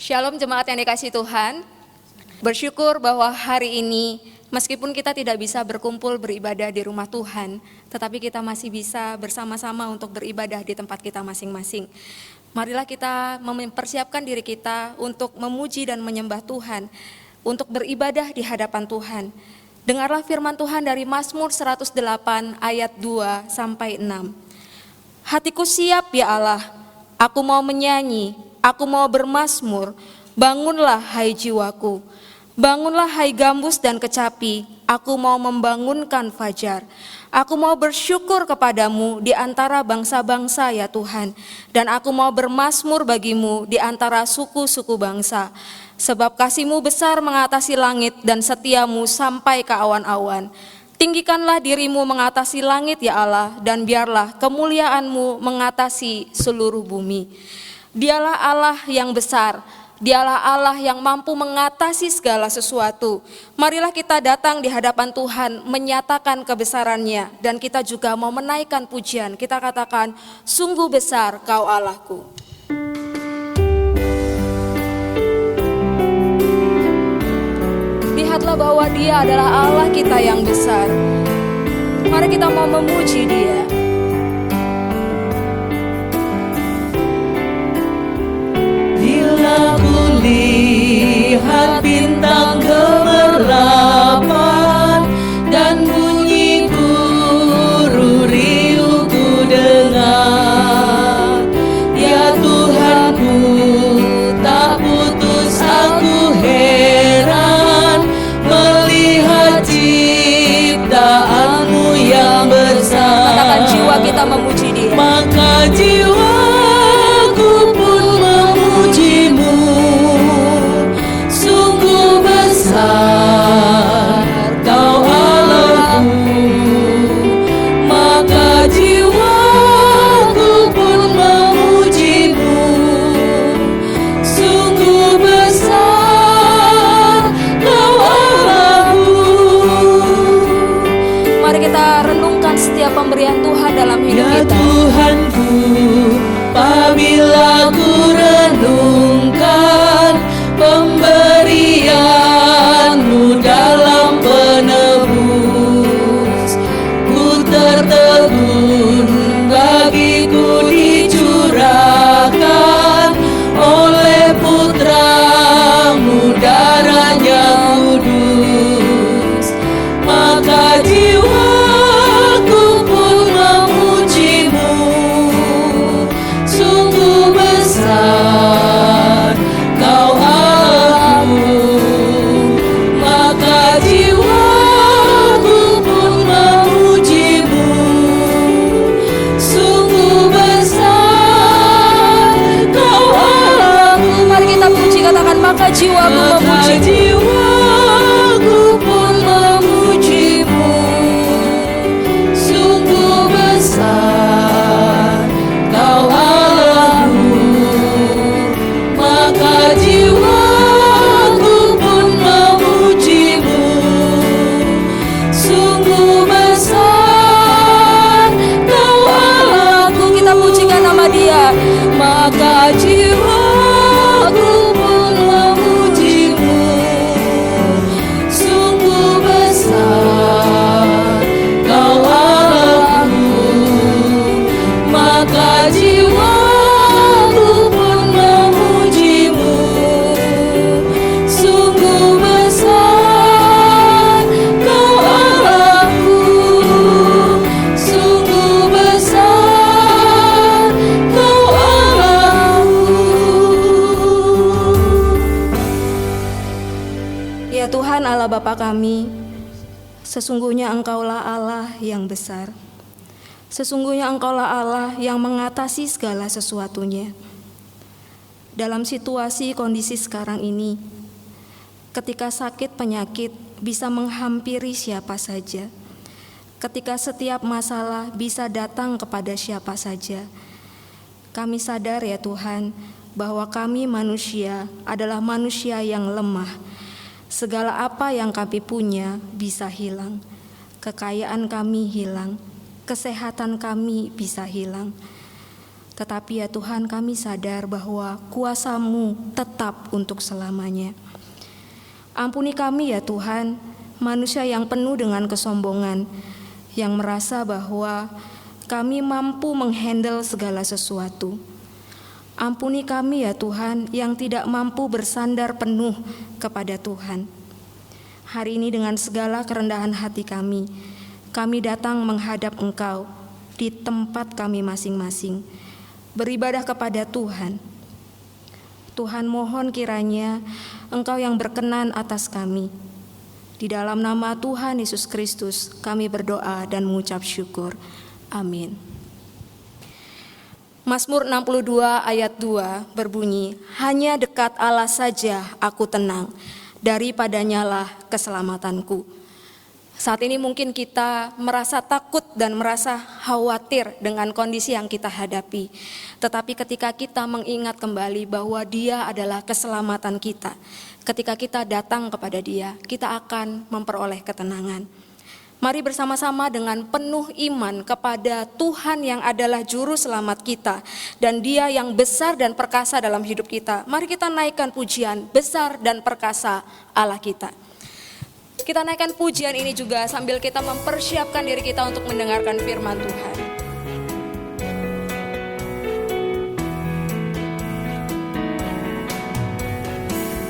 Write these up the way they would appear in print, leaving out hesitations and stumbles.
Shalom jemaat yang dikasihi Tuhan. Bersyukur bahwa hari ini meskipun kita tidak bisa berkumpul beribadah di rumah Tuhan, tetapi kita masih bisa bersama-sama untuk beribadah di tempat kita masing-masing. Marilah kita mempersiapkan diri kita untuk memuji dan menyembah Tuhan, untuk beribadah di hadapan Tuhan. Dengarlah firman Tuhan dari Mazmur 108 ayat 2 sampai 6. Hatiku siap ya Allah, aku mau menyanyi, aku mau bermazmur. Bangunlah hai jiwaku, bangunlah hai gambus dan kecapi, aku mau membangunkan fajar. Aku mau bersyukur kepadamu di antara bangsa-bangsa ya Tuhan, dan aku mau bermazmur bagimu di antara suku-suku bangsa. Sebab kasih-Mu besar mengatasi langit dan setiamu sampai ke awan-awan. Tinggikanlah dirimu mengatasi langit ya Allah, dan biarlah kemuliaan-Mu mengatasi seluruh bumi. Dialah Allah yang besar, Dialah Allah yang mampu mengatasi segala sesuatu. Marilah kita datang di hadapan Tuhan menyatakan kebesaran-Nya, dan kita juga mau menaikkan pujian. Kita katakan, sungguh besar Kau Allahku. Lihatlah bahwa Dia adalah Allah kita yang besar. Mari kita mau memuji Dia. Bila kulihat bintang gemerlapan dan bunyi guru riuh ku dengar, ya Tuhanku tak putus aku heran melihat ciptaan-Mu yang besar. Katakan jiwa kita memuji Dia. Maka jiwaku pun memuji-Mu, sungguh besar Kau Allahku. Maka jiwaku pun memuji-Mu, sungguh besar Kau Allahku. Mari kita renungkan setiap pemberian Tuhan dalam hidup Ya kita. Tuhanku, apabila ku renungkan pemberian-Mu dalam penebus, ku tertegun bagiku dicurahkan oleh Putra-Mu darahnya kudus. Maka jiwaku pun memuji-Mu, sungguh besar Kau Allahku. Maka jiwaku pun memuji-Mu, sungguh besar Kau Allahku. Mari kita puji, katakan maka jiwaku Maka memuji. jiwaku pun memuji-Mu, sungguh besar Kau Allahku. Maka jiwaku pun memuji-Mu, sungguh besar Kau Allahku. Kita puji Bapa kami, sesungguhnya Engkaulah Allah yang besar. Sesungguhnya Engkaulah Allah yang mengatasi segala sesuatunya. Dalam situasi kondisi sekarang ini, ketika sakit penyakit bisa menghampiri siapa saja, ketika setiap masalah bisa datang kepada siapa saja, kami sadar ya Tuhan, bahwa kami manusia adalah manusia yang lemah. Segala apa yang kami punya bisa hilang. Kekayaan kami hilang, kesehatan kami bisa hilang. Tetapi ya Tuhan, kami sadar bahwa kuasa-Mu tetap untuk selamanya. Ampuni kami ya Tuhan, manusia yang penuh dengan kesombongan, yang merasa bahwa kami mampu menghandle segala sesuatu. Ampuni kami ya Tuhan yang tidak mampu bersandar penuh kepada Tuhan. Hari ini dengan segala kerendahan hati kami datang menghadap Engkau di tempat kami masing-masing, beribadah kepada Tuhan. Tuhan, mohon kiranya Engkau yang berkenan atas kami. Di dalam nama Tuhan Yesus Kristus kami berdoa dan mengucap syukur. Amin. Mazmur 62 ayat 2 berbunyi, hanya dekat Allah saja aku tenang, daripadanyalah keselamatanku. Saat ini mungkin kita merasa takut dan merasa khawatir dengan kondisi yang kita hadapi. Tetapi ketika kita mengingat kembali bahwa Dia adalah keselamatan kita, ketika kita datang kepada Dia, kita akan memperoleh ketenangan. Mari bersama-sama dengan penuh iman kepada Tuhan yang adalah juru selamat kita dan Dia yang besar dan perkasa dalam hidup kita. Mari kita naikkan pujian besar dan perkasa Allah kita. Kita naikkan pujian ini juga sambil kita mempersiapkan diri kita untuk mendengarkan firman Tuhan.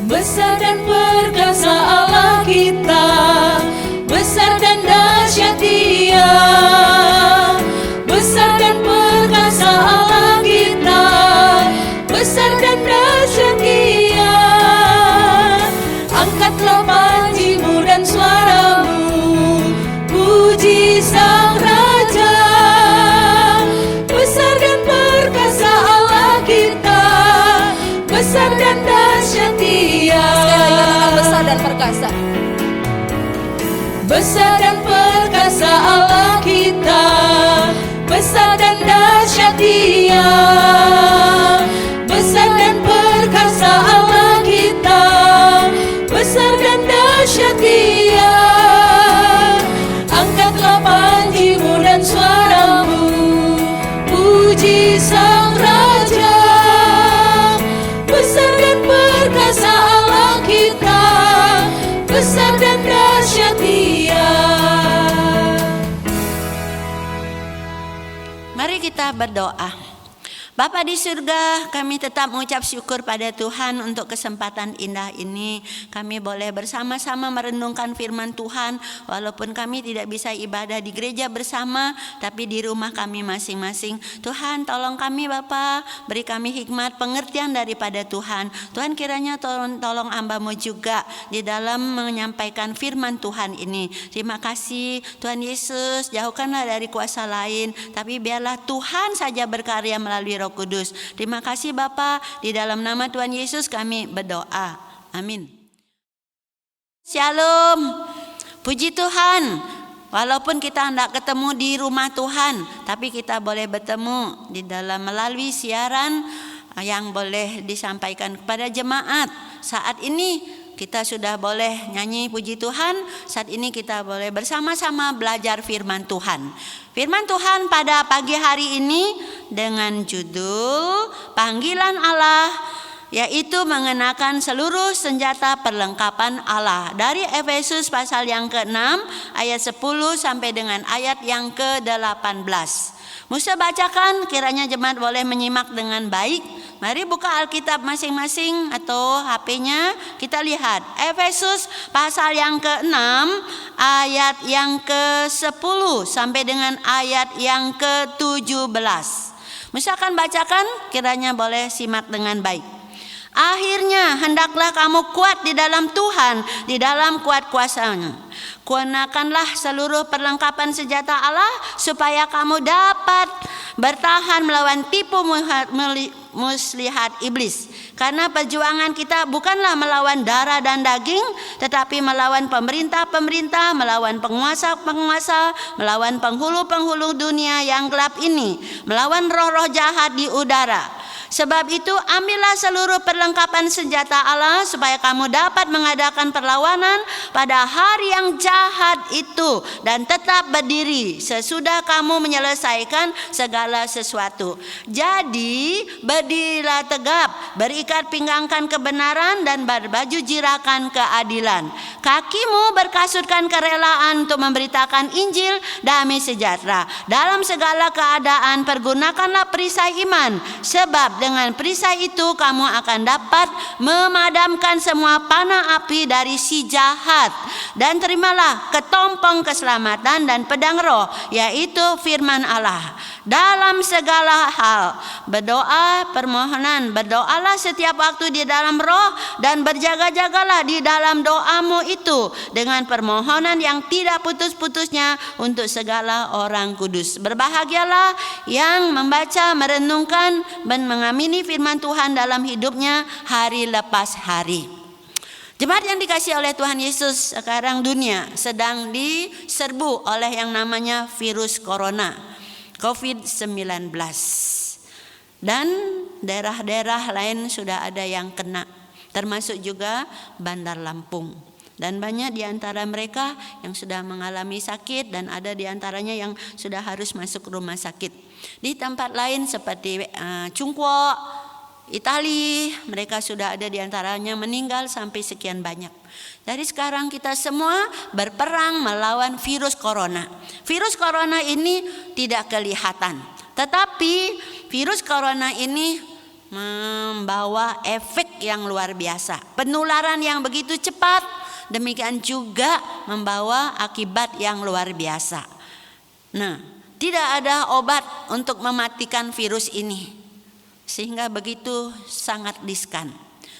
Besar dan perkasa Allah kita, besar dan dahsyat Dia. Besar dan perkasa Allah kita, besar dan dahsyat Dia. Angkatlah panji-Mu dan suara-Mu, puji Sang Raja. Besar dan perkasa Allah kita, besar dan dahsyat Dia. Sekali lagi katakan besar dan perkasa. Besar dan perkasa Allah kita, besar dan dahsyat Dia. Besar dan perkasa Allah kita, besar dan dahsyat Dia. Angkatlah panji-Mu dan suara-Mu, puji Sang Raja. Besar dan perkasa Allah kita, besar dan dahsyat Dia. Mari kita berdoa. Bapa di surga, kami tetap mengucap syukur pada Tuhan untuk kesempatan indah ini. Kami boleh bersama-sama merenungkan firman Tuhan, walaupun kami tidak bisa ibadah di gereja bersama, tapi di rumah kami masing-masing. Tuhan, tolong kami Bapa, beri kami hikmat pengertian daripada Tuhan. Tuhan, kiranya tolong hamba-Mu juga di dalam menyampaikan firman Tuhan ini. Terima kasih Tuhan Yesus, jauhkanlah dari kuasa lain, tapi biarlah Tuhan saja berkarya melalui Roh Kudus. Terima kasih Bapa, di dalam nama Tuhan Yesus kami berdoa. Amin. Shalom. Puji Tuhan. Walaupun kita hendak ketemu di rumah Tuhan, tapi kita boleh bertemu di dalam melalui siaran yang boleh disampaikan kepada jemaat. Saat ini kita sudah boleh nyanyi puji Tuhan. Saat ini kita boleh bersama-sama belajar firman Tuhan. Firman Tuhan pada pagi hari ini dengan judul Panggilan Allah, yaitu mengenakan seluruh senjata perlengkapan Allah. Dari Efesus pasal yang ke-6 ayat 10 sampai dengan ayat yang ke-18. Musa bacakan, kiranya jemaat boleh menyimak dengan baik. Mari buka Alkitab masing-masing atau HP-nya, kita lihat Efesus pasal yang ke-6 ayat yang ke-10 sampai dengan ayat yang ke-17. Misalkan bacakan, kiranya boleh simak dengan baik. Akhirnya hendaklah kamu kuat di dalam Tuhan, di dalam kuat kuasa-Nya. Gunakanlah seluruh perlengkapan senjata Allah supaya kamu dapat bertahan melawan tipu muslihat iblis. Karena perjuangan kita bukanlah melawan darah dan daging, tetapi melawan pemerintah-pemerintah, melawan penguasa-penguasa, melawan penghulu-penghulu dunia yang gelap ini, melawan roh-roh jahat di udara. Sebab itu ambillah seluruh perlengkapan senjata Allah supaya kamu dapat mengadakan perlawanan pada hari yang jahat itu dan tetap berdiri sesudah kamu menyelesaikan segala sesuatu. Jadi berdirilah tegap, berikat pinggangkan kebenaran dan berbaju jirakan keadilan. Kakimu berkasutkan kerelaan untuk memberitakan Injil damai sejahtera. Dalam segala keadaan pergunakanlah perisai iman, sebab dengan perisai itu kamu akan dapat memadamkan semua panah api dari si jahat. Dan terimalah ketompong keselamatan dan pedang roh, yaitu firman Allah. Dalam segala hal berdoa permohonan, berdoalah setiap waktu di dalam roh dan berjaga-jagalah di dalam doamu itu dengan permohonan yang tidak putus-putusnya untuk segala orang kudus. Berbahagialah yang membaca, merenungkan dan mengamini firman Tuhan dalam hidupnya hari lepas hari. Jemaat yang dikasihi oleh Tuhan Yesus, sekarang dunia sedang diserbu oleh yang namanya virus corona COVID-19. Dan daerah-daerah lain sudah ada yang kena, termasuk juga Bandar Lampung. Dan banyak di antara mereka yang sudah mengalami sakit dan ada di antaranya yang sudah harus masuk rumah sakit. Di tempat lain seperti Cungkuo, Italia, mereka sudah ada di antaranya meninggal sampai sekian banyak. Dari sekarang kita semua berperang melawan virus corona. Virus corona ini tidak kelihatan, tetapi virus corona ini membawa efek yang luar biasa. Penularan yang begitu cepat, demikian juga membawa akibat yang luar biasa. Nah, tidak ada obat untuk mematikan virus ini, sehingga begitu sangat riskan.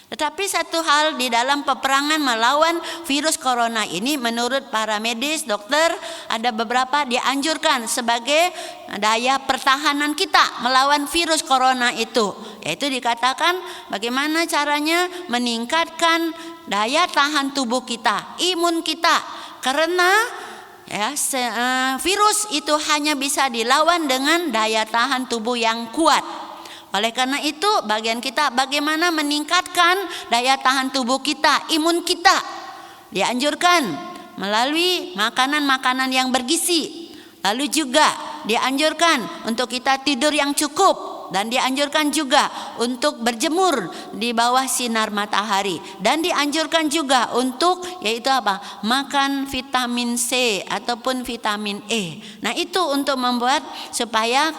Tetapi satu hal di dalam peperangan melawan virus corona ini, menurut para medis, dokter, ada beberapa dianjurkan sebagai daya pertahanan kita melawan virus corona itu. Yaitu dikatakan bagaimana caranya meningkatkan daya tahan tubuh kita, imun kita. Karena virus itu hanya bisa dilawan dengan daya tahan tubuh yang kuat. Oleh karena itu bagian kita bagaimana meningkatkan daya tahan tubuh kita, imun kita. Dianjurkan melalui makanan-makanan yang bergizi. Lalu juga dianjurkan untuk kita tidur yang cukup. Dan dianjurkan juga untuk berjemur di bawah sinar matahari. Dan dianjurkan juga untuk yaitu apa? Makan vitamin C ataupun vitamin E. Nah, itu untuk membuat supaya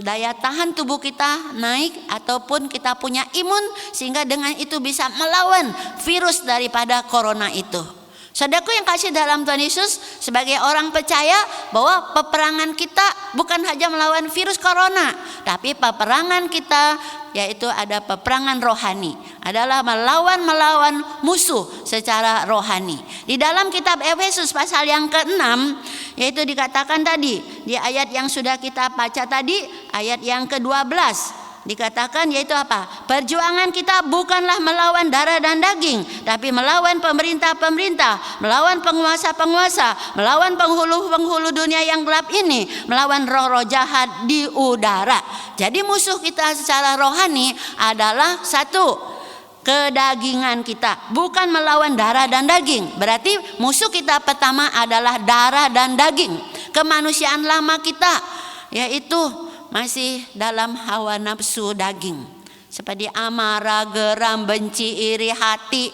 daya tahan tubuh kita naik ataupun kita punya imun, sehingga dengan itu bisa melawan virus daripada corona itu. Saudaraku yang kasih dalam Tuhan Yesus, sebagai orang percaya bahwa peperangan kita bukan hanya melawan virus corona, tapi peperangan kita yaitu ada peperangan rohani, adalah melawan musuh secara rohani. Di dalam kitab Efesus pasal yang ke-6 yaitu dikatakan tadi di ayat yang sudah kita baca tadi, ayat yang ke-12. Dikatakan yaitu apa? Perjuangan kita bukanlah melawan darah dan daging, tapi melawan pemerintah-pemerintah, melawan penguasa-penguasa, melawan penghulu-penghulu dunia yang gelap ini, melawan roh-roh jahat di udara. Jadi musuh kita secara rohani adalah satu, kedagingan kita, bukan melawan darah dan daging. Berarti musuh kita pertama adalah darah dan daging, kemanusiaan lama kita, yaitu masih dalam hawa nafsu daging, seperti amarah, geram, benci, iri hati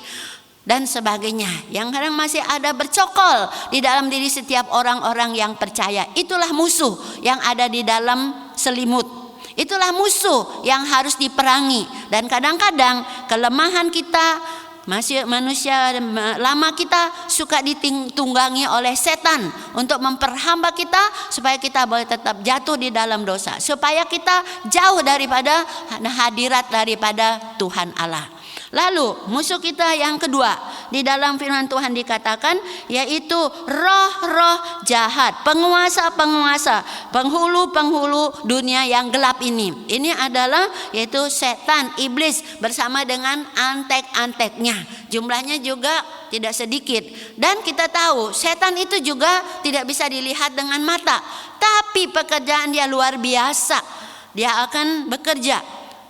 dan sebagainya, yang kadang masih ada bercokol di dalam diri setiap orang-orang yang percaya. Itulah musuh yang ada di dalam selimut. Itulah musuh yang harus diperangi. Dan kadang-kadang kelemahan kita, Manusia lama kita suka ditunggangi oleh setan untuk memperhamba kita supaya kita boleh tetap jatuh di dalam dosa, supaya kita jauh daripada hadirat daripada Tuhan Allah. Lalu musuh kita yang kedua di dalam firman Tuhan dikatakan yaitu roh-roh jahat, penguasa-penguasa, penghulu-penghulu dunia yang gelap ini. Ini adalah yaitu setan, iblis bersama dengan antek-anteknya. Jumlahnya juga tidak sedikit. Dan kita tahu setan itu juga tidak bisa dilihat dengan mata, tapi pekerjaan dia luar biasa. Dia akan bekerja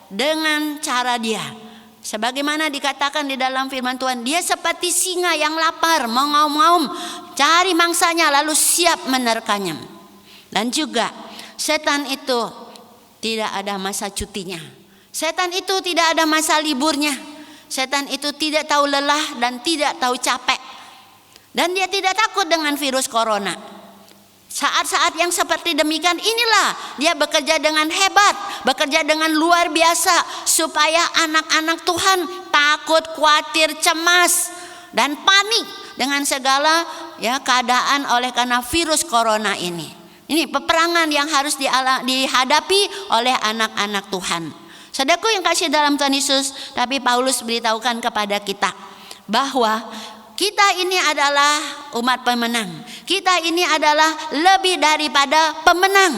dengan cara dia. Sebagaimana dikatakan di dalam firman Tuhan, dia seperti singa yang lapar, mengaum-ngaum, cari mangsanya lalu siap menerkanya. Dan juga setan itu tidak ada masa cutinya. Setan itu tidak ada masa liburnya. Setan itu tidak tahu lelah dan tidak tahu capek. Dan dia tidak takut dengan virus corona. Saat-saat yang seperti demikian inilah dia bekerja dengan hebat, bekerja dengan luar biasa supaya anak-anak Tuhan takut, khawatir, cemas dan panik dengan segala keadaan oleh karena virus corona ini. Ini peperangan yang harus dihadapi oleh anak-anak Tuhan. Saudaraku yang kasih dalam Tuhan Yesus, tapi Paulus beritahukan kepada kita bahwa kita ini adalah umat pemenang. Kita ini adalah lebih daripada pemenang.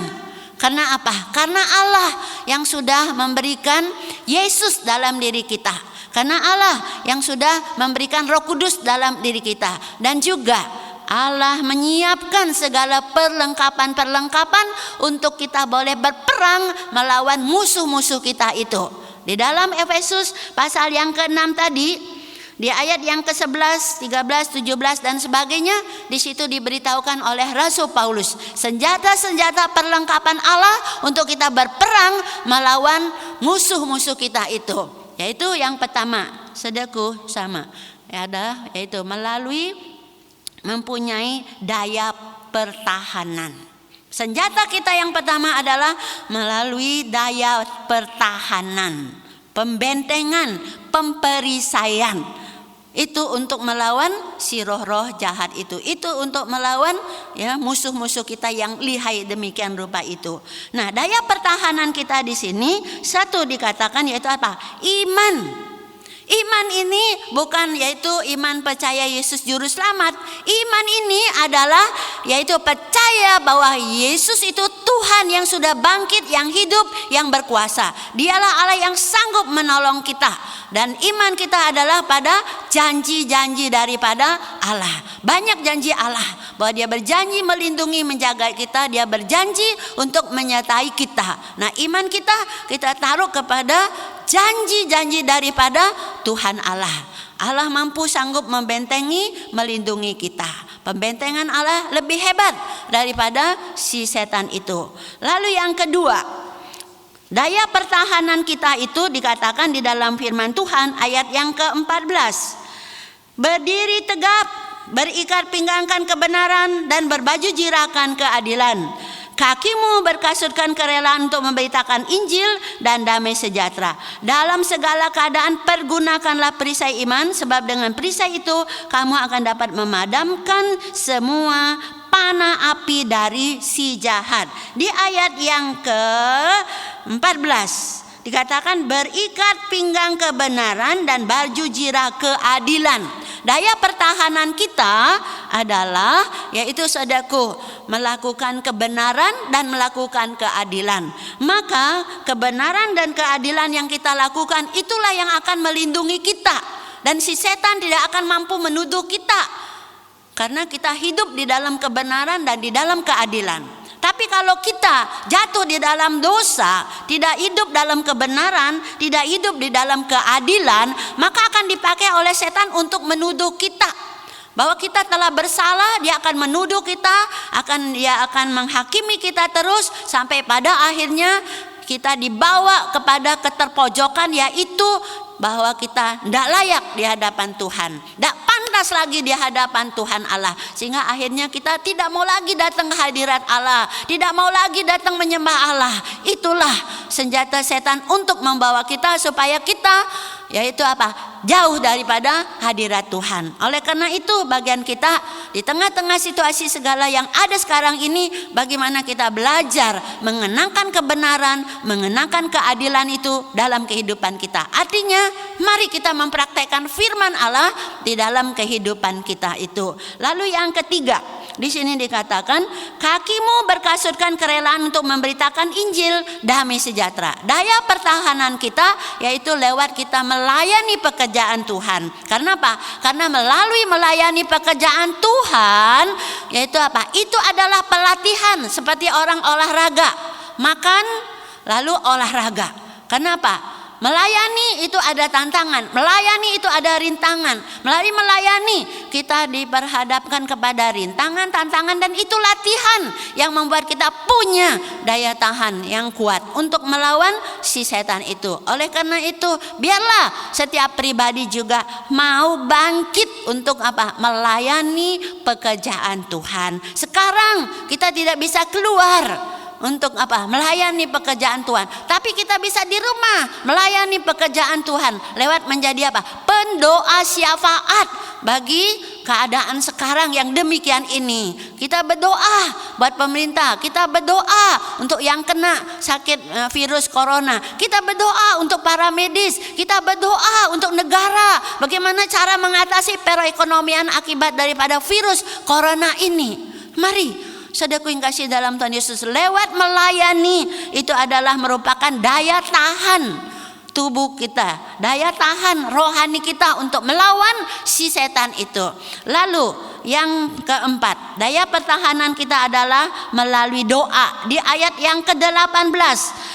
Karena apa? Karena Allah yang sudah memberikan Yesus dalam diri kita. Karena Allah yang sudah memberikan Roh Kudus dalam diri kita. Dan juga Allah menyiapkan segala perlengkapan-perlengkapan untuk kita boleh berperang melawan musuh-musuh kita itu. Di dalam Efesus pasal yang ke-6 tadi, di ayat yang ke-11, 13, 17 dan sebagainya, di situ diberitahukan oleh Rasul Paulus senjata-senjata perlengkapan Allah untuk kita berperang melawan musuh-musuh kita itu. Yaitu yang pertama, saudaraku sama, yaitu melalui mempunyai daya pertahanan. Senjata kita yang pertama adalah melalui daya pertahanan, pembentengan, pemperisaian. Itu untuk melawan si roh-roh jahat itu. Itu untuk melawan musuh-musuh kita yang lihai demikian rupa itu. Nah, daya pertahanan kita di sini satu dikatakan yaitu apa? Iman. Iman ini bukan yaitu iman percaya Yesus juru selamat. Iman ini adalah yaitu percaya bahwa Yesus itu Tuhan yang sudah bangkit, yang hidup, yang berkuasa. Dialah Allah yang sanggup menolong kita. Dan iman kita adalah pada janji-janji daripada Allah. Banyak janji Allah bahwa dia berjanji melindungi, menjaga kita. Dia berjanji untuk menyertai kita. Nah, iman kita taruh kepada janji-janji daripada Tuhan Allah. Allah mampu sanggup membentengi, melindungi kita. Pembentengan Allah lebih hebat daripada si setan itu. Lalu yang kedua, daya pertahanan kita itu dikatakan di dalam firman Tuhan ayat yang ke-14. Berdiri tegap, berikat pinggangkan kebenaran dan berbaju jirakan keadilan. Kakimu berkasutkan kerelaan untuk memberitakan Injil dan damai sejahtera. Dalam segala keadaan pergunakanlah perisai iman, sebab dengan perisai itu kamu akan dapat memadamkan semua panah api dari si jahat. Di ayat yang ke-14 dikatakan berikat pinggang kebenaran dan baju jirah keadilan. Daya pertahanan kita adalah yaitu saudaraku melakukan kebenaran dan melakukan keadilan. Maka kebenaran dan keadilan yang kita lakukan itulah yang akan melindungi kita. Dan si setan tidak akan mampu menuduh kita. Karena kita hidup di dalam kebenaran dan di dalam keadilan. Tapi kalau kita jatuh di dalam dosa, tidak hidup dalam kebenaran, tidak hidup di dalam keadilan, maka akan dipakai oleh setan untuk menuduh kita bahwa kita telah bersalah. Dia akan menuduh kita, dia akan menghakimi kita terus sampai pada akhirnya kita dibawa kepada keterpojokan, yaitu bahwa kita tidak layak di hadapan Tuhan, tidak pantas lagi di hadapan Tuhan Allah, sehingga akhirnya kita tidak mau lagi datang ke hadirat Allah, tidak mau lagi datang menyembah Allah. Itulah senjata setan untuk membawa kita supaya kita yaitu apa? Jauh daripada hadirat Tuhan. Oleh karena itu bagian kita di tengah-tengah situasi segala yang ada sekarang ini, bagaimana kita belajar mengenangkan kebenaran, mengenangkan keadilan itu dalam kehidupan kita. Artinya mari kita mempraktekkan firman Allah di dalam kehidupan kita itu. Lalu yang ketiga, di sini dikatakan kakimu berkasutkan kerelaan untuk memberitakan Injil damai sejahtera. Daya pertahanan kita yaitu lewat kita melayani pekerjaan Tuhan. Karena apa? Karena melalui melayani pekerjaan Tuhan, yaitu apa? Itu adalah pelatihan seperti orang olahraga. Makan lalu olahraga. Kenapa? Melayani itu ada tantangan, melayani itu ada rintangan. Melalui melayani kita diperhadapkan kepada rintangan, tantangan, dan itu latihan yang membuat kita punya daya tahan yang kuat untuk melawan si setan itu. Oleh karena itu, biarlah setiap pribadi juga mau bangkit untuk apa? Melayani pekerjaan Tuhan. Sekarang kita tidak bisa keluar untuk apa? Melayani pekerjaan Tuhan. Tapi kita bisa di rumah melayani pekerjaan Tuhan lewat menjadi apa? Pendoa syafaat bagi keadaan sekarang yang demikian ini. Kita berdoa buat pemerintah, kita berdoa untuk yang kena sakit virus corona, kita berdoa untuk para medis, kita berdoa untuk negara, bagaimana cara mengatasi perekonomian akibat daripada virus corona ini. Mari saudaraku yang kasih dalam Tuhan Yesus, lewat melayani itu adalah merupakan daya tahan tubuh kita, daya tahan rohani kita untuk melawan si setan itu. Lalu yang keempat, daya pertahanan kita adalah melalui doa. Di ayat yang ke-18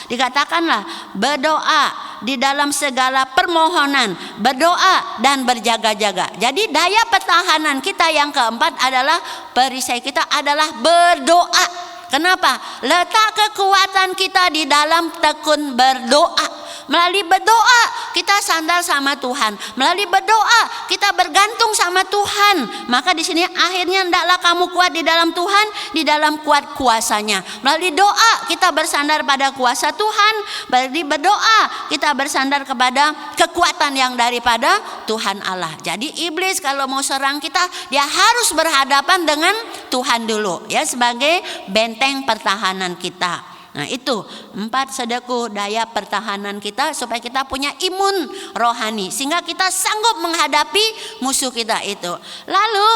dikatakanlah berdoa di dalam segala permohonan, berdoa dan berjaga-jaga. Jadi daya pertahanan kita yang keempat adalah perisai kita adalah berdoa. Kenapa? Letak kekuatan kita di dalam tekun berdoa. Melalui berdoa kita sandar sama Tuhan. Melalui berdoa kita bergantung sama Tuhan. Maka di sini akhirnya hendaklah kamu kuat di dalam Tuhan, di dalam kuat kuasanya. Melalui doa kita bersandar pada kuasa Tuhan. Melalui berdoa kita bersandar kepada kekuatan yang daripada Tuhan Allah. Jadi iblis kalau mau serang kita, dia harus berhadapan dengan Tuhan dulu, ya, sebagai benteng pertahanan kita. Nah itu 4 saudaraku daya pertahanan kita supaya kita punya imun rohani sehingga kita sanggup menghadapi musuh kita itu. Lalu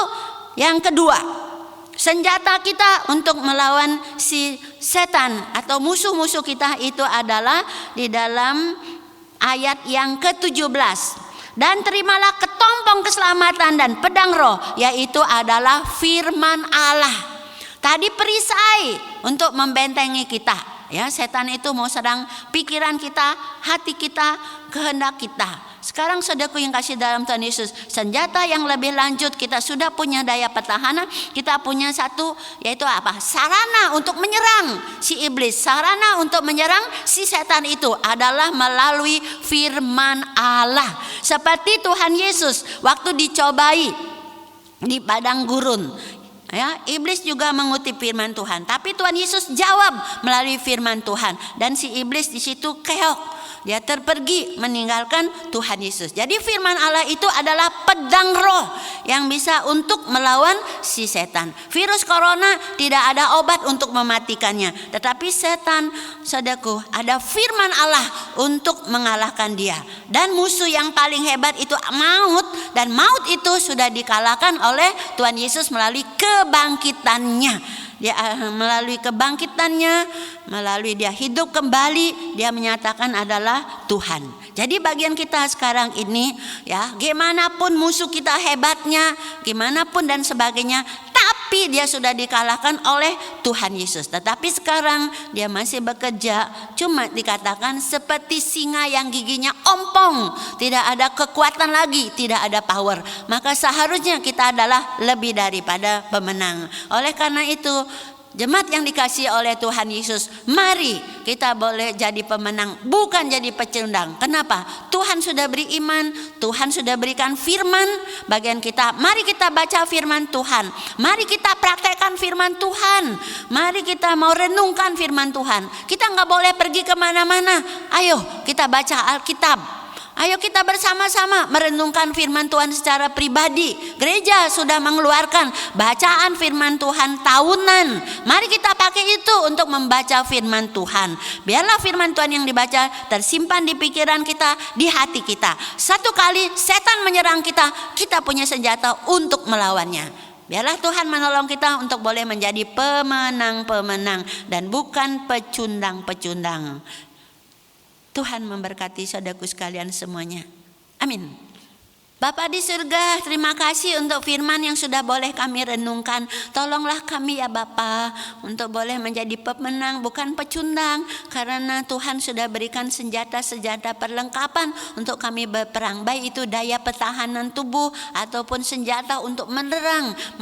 yang kedua, senjata kita untuk melawan si setan atau musuh-musuh kita itu adalah di dalam ayat yang ke-17. Dan terimalah ketompong keselamatan dan pedang roh, yaitu adalah firman Allah. Tadi perisai untuk membentengi kita, ya. Setan itu mau serang pikiran kita, hati kita, kehendak kita. Sekarang saudaraku yang kasih dalam Tuhan Yesus, senjata yang lebih lanjut, kita sudah punya daya pertahanan, kita punya satu, yaitu apa? Sarana untuk menyerang si iblis, sarana untuk menyerang si setan itu adalah melalui firman Allah. Seperti Tuhan Yesus waktu dicobai di padang gurun, ya, iblis juga mengutip firman Tuhan, tapi Tuhan Yesus jawab melalui firman Tuhan, dan si iblis di situ keok, dia terpergi meninggalkan Tuhan Yesus. Jadi firman Allah itu adalah pedang roh yang bisa untuk melawan si setan. Virus corona tidak ada obat untuk mematikannya, tetapi setan, saudaraku, ada firman Allah untuk mengalahkan dia. Dan musuh yang paling hebat itu maut, dan maut itu sudah dikalahkan oleh Tuhan Yesus melalui kebangkitannya. Dia melalui kebangkitannya, melalui dia hidup kembali, dia menyatakan adalah Tuhan. Jadi bagian kita sekarang ini, ya, gimana pun musuh kita hebatnya, gimana pun dan sebagainya, tapi dia sudah dikalahkan oleh Tuhan Yesus. Tetapi sekarang dia masih bekerja, cuma dikatakan seperti singa yang giginya ompong, tidak ada kekuatan lagi, tidak ada power. Maka seharusnya kita adalah lebih daripada pemenang. Oleh karena itu, jemaat yang dikasihi oleh Tuhan Yesus, mari kita boleh jadi pemenang, bukan jadi pecundang. Kenapa? Tuhan sudah beri iman, Tuhan sudah berikan firman. Bagian kita, mari kita baca firman Tuhan, mari kita praktekkan firman Tuhan, mari kita mau renungkan firman Tuhan. Kita nggak boleh pergi kemana-mana. Ayo kita baca Alkitab. Ayo kita bersama-sama merenungkan firman Tuhan secara pribadi. Gereja sudah mengeluarkan bacaan firman Tuhan tahunan. Mari kita pakai itu untuk membaca firman Tuhan. Biarlah firman Tuhan yang dibaca tersimpan di pikiran kita, di hati kita. Satu kali setan menyerang kita, kita punya senjata untuk melawannya. Biarlah Tuhan menolong kita untuk boleh menjadi pemenang-pemenang dan bukan pecundang-pecundang. Tuhan memberkati saudaraku sekalian semuanya. Amin. Bapa di surga, terima kasih untuk firman yang sudah boleh kami renungkan. Tolonglah kami ya Bapa untuk boleh menjadi pemenang bukan pecundang. Karena Tuhan sudah berikan senjata-senjata perlengkapan untuk kami berperang. Baik itu daya pertahanan tubuh ataupun senjata untuk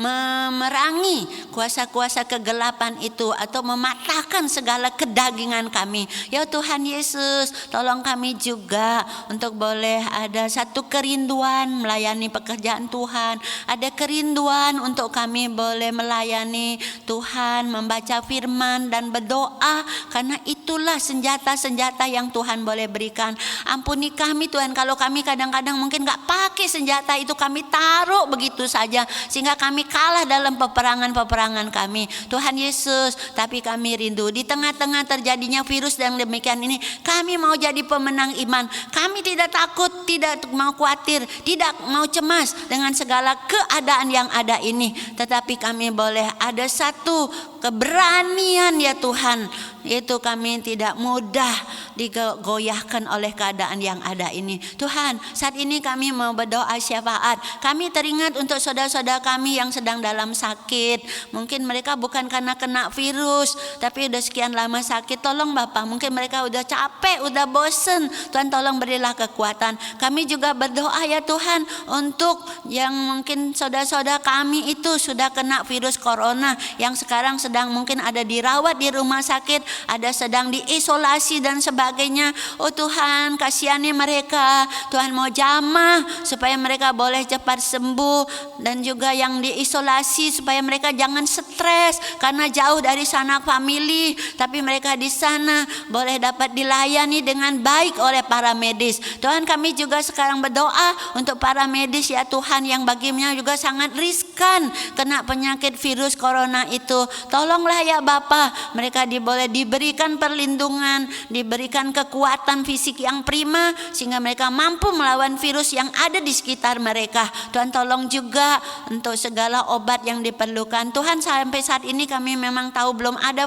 memerangi kuasa-kuasa kegelapan itu. Atau mematahkan segala kedagingan kami. Ya Tuhan Yesus, tolong kami juga untuk boleh ada satu kerinduan melayani pekerjaan Tuhan. Ada kerinduan untuk kami boleh melayani Tuhan, membaca firman dan berdoa. Karena itulah senjata-senjata yang Tuhan boleh berikan. Ampuni kami Tuhan kalau kami kadang-kadang mungkin gak pakai senjata itu, kami taruh begitu saja sehingga kami kalah dalam peperangan-peperangan kami. Tuhan Yesus, tapi kami rindu di tengah-tengah terjadinya virus dan demikian ini, kami mau jadi pemenang iman. Kami tidak takut, tidak mau khawatir, tidak mau cemas dengan segala keadaan yang ada ini. Tetapi kami boleh ada satu keberanian ya Tuhan, yaitu kami tidak mudah digoyahkan oleh keadaan yang ada ini. Tuhan, saat ini kami mau berdoa syafaat. Kami teringat untuk saudara-saudara kami yang sedang dalam sakit. Mungkin mereka bukan karena kena virus, tapi udah sekian lama sakit. Tolong Bapak, mungkin mereka udah capek, udah bosen. Tuhan tolong berilah kekuatan. Kami juga berdoa ya Tuhan untuk yang mungkin saudara-saudara kami itu sudah kena virus corona, yang sekarang sedang mungkin ada dirawat di rumah sakit, ada sedang diisolasi dan sebagainya. Oh Tuhan, kasihani mereka. Tuhan mau jamah supaya mereka boleh cepat sembuh, dan juga yang diisolasi supaya mereka jangan stres karena jauh dari sanak famili, tapi mereka di sana boleh dapat dilayani dengan baik oleh para medis. Tuhan, kami juga sekarang berdoa untuk para medis ya Tuhan, yang baginya juga sangat riskan kena penyakit virus corona itu. Tolonglah ya Bapa, mereka boleh diberikan perlindungan, diberikan kekuatan fisik yang prima sehingga mereka mampu melawan virus yang ada di sekitar mereka. Tuhan tolong juga untuk segala obat yang diperlukan. Tuhan, sampai saat ini kami memang tahu belum ada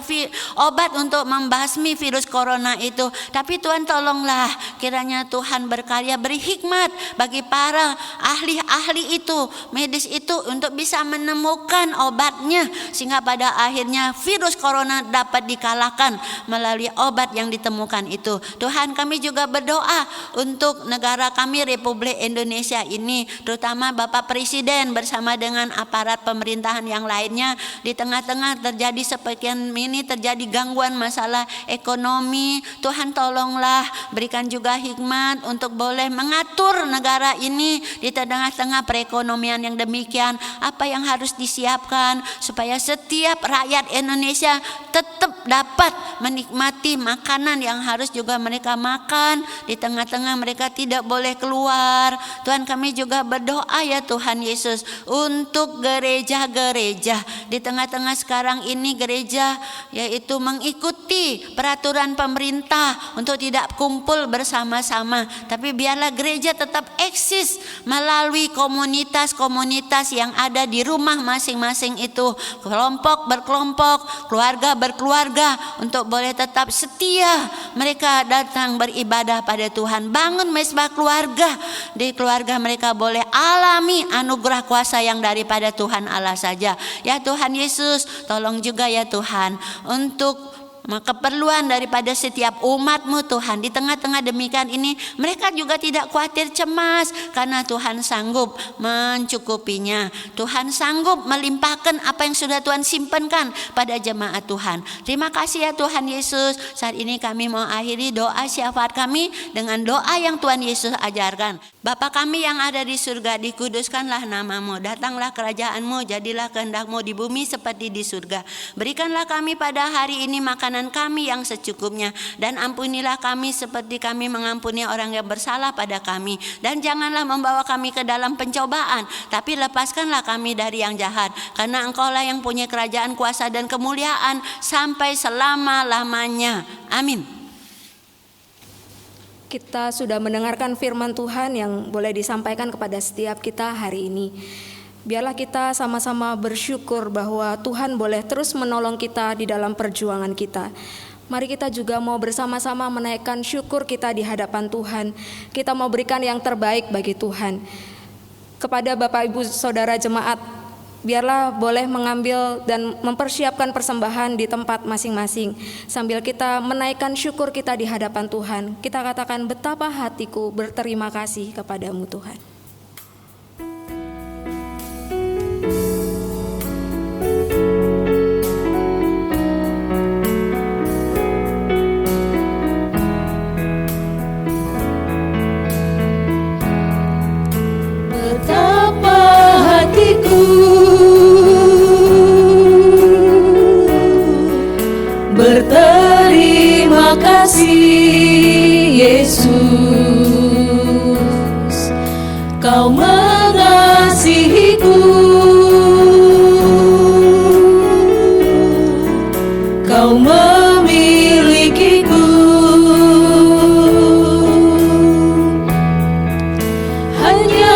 obat untuk membasmi virus corona itu. Tapi Tuhan tolonglah kiranya Tuhan berkarya, beri hikmat bagi para ahli-ahli itu, medis itu, untuk bisa menemukan obatnya sehingga pada akhirnya virus corona dapat dikalahkan melalui obat yang ditemukan itu. Tuhan, kami juga berdoa untuk negara kami Republik Indonesia ini, terutama Bapak Presiden bersama dengan aparat pemerintahan yang lainnya. Di tengah-tengah terjadi sepertian ini, terjadi gangguan masalah ekonomi. Tuhan tolonglah, berikan juga hikmat untuk boleh mengatur negara ini di tengah-tengah perekonomian yang demikian. Apa yang harus disiapkan supaya setiap rakyat Indonesia tetap dapat menikmati makanan yang harus juga mereka makan. Di tengah-tengah mereka tidak boleh keluar. Tuhan, kami juga berdoa ya Tuhan Yesus untuk gereja-gereja. Di tengah-tengah sekarang ini gereja yaitu mengikuti peraturan pemerintah untuk tidak kumpul bersama-sama. Tapi biarlah gereja tetap eksis melalui komunitas-komunitas yang ada di rumah masing-masing itu. Kelompok berkelompok, keluarga berkeluarga, untuk boleh tetap setia mereka datang beribadah pada Tuhan. Bangun mesbah keluarga. Di keluarga mereka boleh alami anugerah kuasa yang daripada Tuhan Allah saja. Ya Tuhan Yesus, tolong juga ya Tuhan untuk keperluan daripada setiap umat-Mu Tuhan. Di tengah-tengah demikian ini mereka juga tidak khawatir cemas karena Tuhan sanggup mencukupinya. Tuhan sanggup melimpahkan apa yang sudah Tuhan simpankan pada jemaat Tuhan. Terima kasih ya Tuhan Yesus. Saat ini kami mau akhiri doa syafaat kami dengan doa yang Tuhan Yesus ajarkan. Bapa kami yang ada di surga, dikuduskanlah nama-Mu, datanglah kerajaan-Mu, jadilah kehendak-Mu di bumi seperti di surga. Berikanlah kami pada hari ini makan makanan kami yang secukupnya. Dan ampunilah kami seperti kami mengampuni orang yang bersalah pada kami. Dan janganlah membawa kami ke dalam pencobaan, tapi lepaskanlah kami dari yang jahat. Karena Engkaulah yang punya kerajaan, kuasa dan kemuliaan sampai selama-lamanya. Amin. Kita sudah mendengarkan firman Tuhan yang boleh disampaikan kepada setiap kita hari ini. Biarlah kita sama-sama bersyukur bahwa Tuhan boleh terus menolong kita di dalam perjuangan kita. Mari kita juga mau bersama-sama menaikkan syukur kita di hadapan Tuhan. Kita mau berikan yang terbaik bagi Tuhan. Kepada Bapak Ibu Saudara jemaat, biarlah boleh mengambil dan mempersiapkan persembahan di tempat masing-masing. Sambil kita menaikkan syukur kita di hadapan Tuhan, kita katakan, betapa hatiku berterima kasih kepadamu Tuhan. Berterima kasih Yesus, Kau mengasihiku, Kau memilikiku. Hanya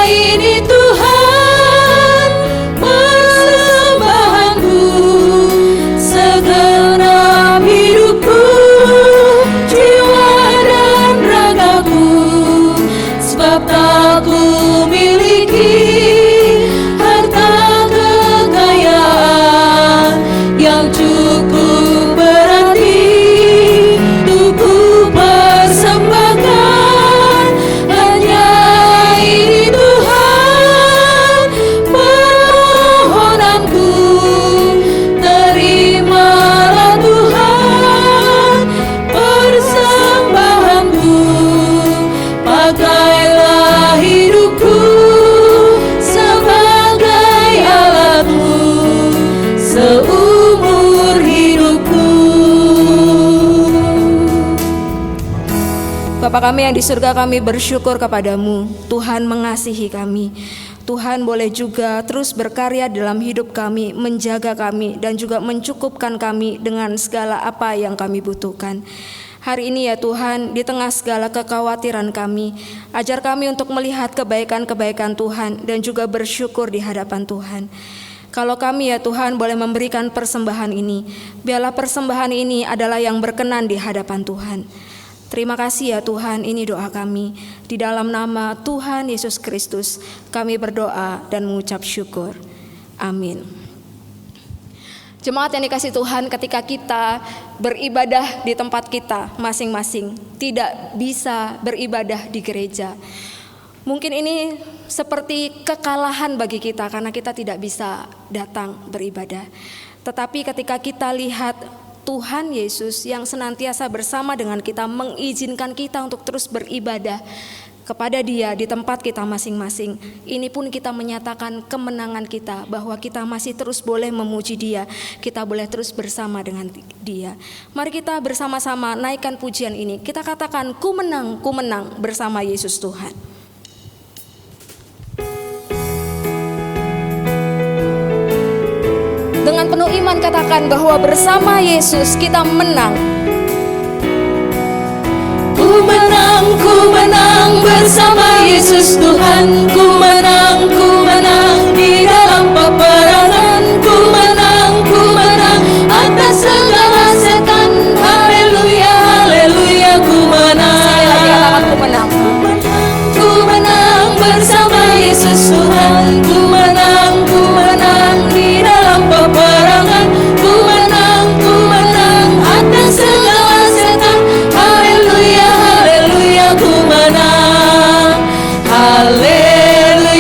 ini Tuhan persembahanku, segenap hidupku, jiwa dan ragaku, sebab tak ku miliki harta kekayaan yang cukup berarti untuk ku persembahkan. Hanya ini Tuhan permohonanku, terimalah Tuhan persembahanku. Pakailah hidupku sebagai alatmu seumur hidupku. Bapa kami yang di surga, kami bersyukur kepadamu. Tuhan mengasihi kami. Tuhan boleh juga terus berkarya dalam hidup kami, menjaga kami, dan juga mencukupkan kami dengan segala apa yang kami butuhkan. Hari ini ya Tuhan, di tengah segala kekhawatiran kami, ajar kami untuk melihat kebaikan-kebaikan Tuhan dan juga bersyukur di hadapan Tuhan. Kalau kami ya Tuhan boleh memberikan persembahan ini, biarlah persembahan ini adalah yang berkenan di hadapan Tuhan. Terima kasih ya Tuhan, ini doa kami. Di dalam nama Tuhan Yesus Kristus, kami berdoa dan mengucap syukur. Amin. Jemaat yang dikasihi Tuhan, ketika kita beribadah di tempat kita masing-masing, tidak bisa beribadah di gereja. Mungkin ini seperti kekalahan bagi kita karena kita tidak bisa datang beribadah. Tetapi ketika kita lihat Tuhan Yesus yang senantiasa bersama dengan kita, mengizinkan kita untuk terus beribadah kepada Dia di tempat kita masing-masing. Ini pun kita menyatakan kemenangan kita, bahwa kita masih terus boleh memuji Dia, kita boleh terus bersama dengan Dia. Mari kita bersama-sama naikkan pujian ini. Kita katakan, ku menang bersama Yesus Tuhan. Dengan penuh iman katakan bahwa bersama Yesus kita menang. Ku menang bersama Yesus Tuhan. Ku menang di dalam peperangan. Ku menang atas segala setan. Haleluya, haleluya, ku menang. Sekali lagi katakan ku menang. Ku menang bersama Yesus Tuhan. Ku menang di dalam peperangan. Ku menang atas segala setan. Haleluya, haleluya, ku menang. Haleluya.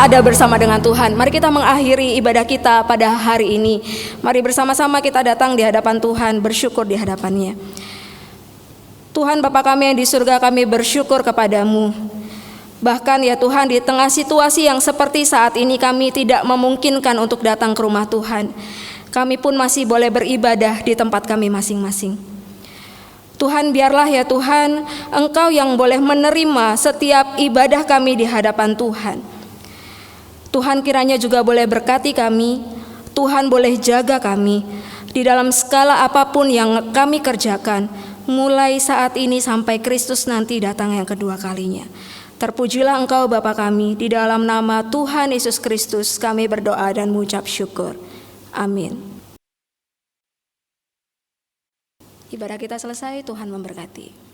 ada bersama dengan Tuhan. Mari kita mengakhiri ibadah kita pada hari ini. Mari bersama-sama kita datang di hadapan Tuhan, bersyukur di hadapannya. Tuhan Bapa kami yang di surga, kami bersyukur kepadamu. Bahkan ya Tuhan, di tengah situasi yang seperti saat ini kami tidak memungkinkan untuk datang ke rumah Tuhan, kami pun masih boleh beribadah di tempat kami masing-masing. Tuhan, biarlah ya Tuhan, Engkau yang boleh menerima setiap ibadah kami di hadapan Tuhan. Tuhan kiranya juga boleh berkati kami, Tuhan boleh jaga kami di dalam skala apapun yang kami kerjakan, mulai saat ini sampai Kristus nanti datang yang kedua kalinya. Terpujilah Engkau Bapa kami, di dalam nama Tuhan Yesus Kristus kami berdoa dan mengucap syukur. Amin. Ibadah kita selesai, Tuhan memberkati.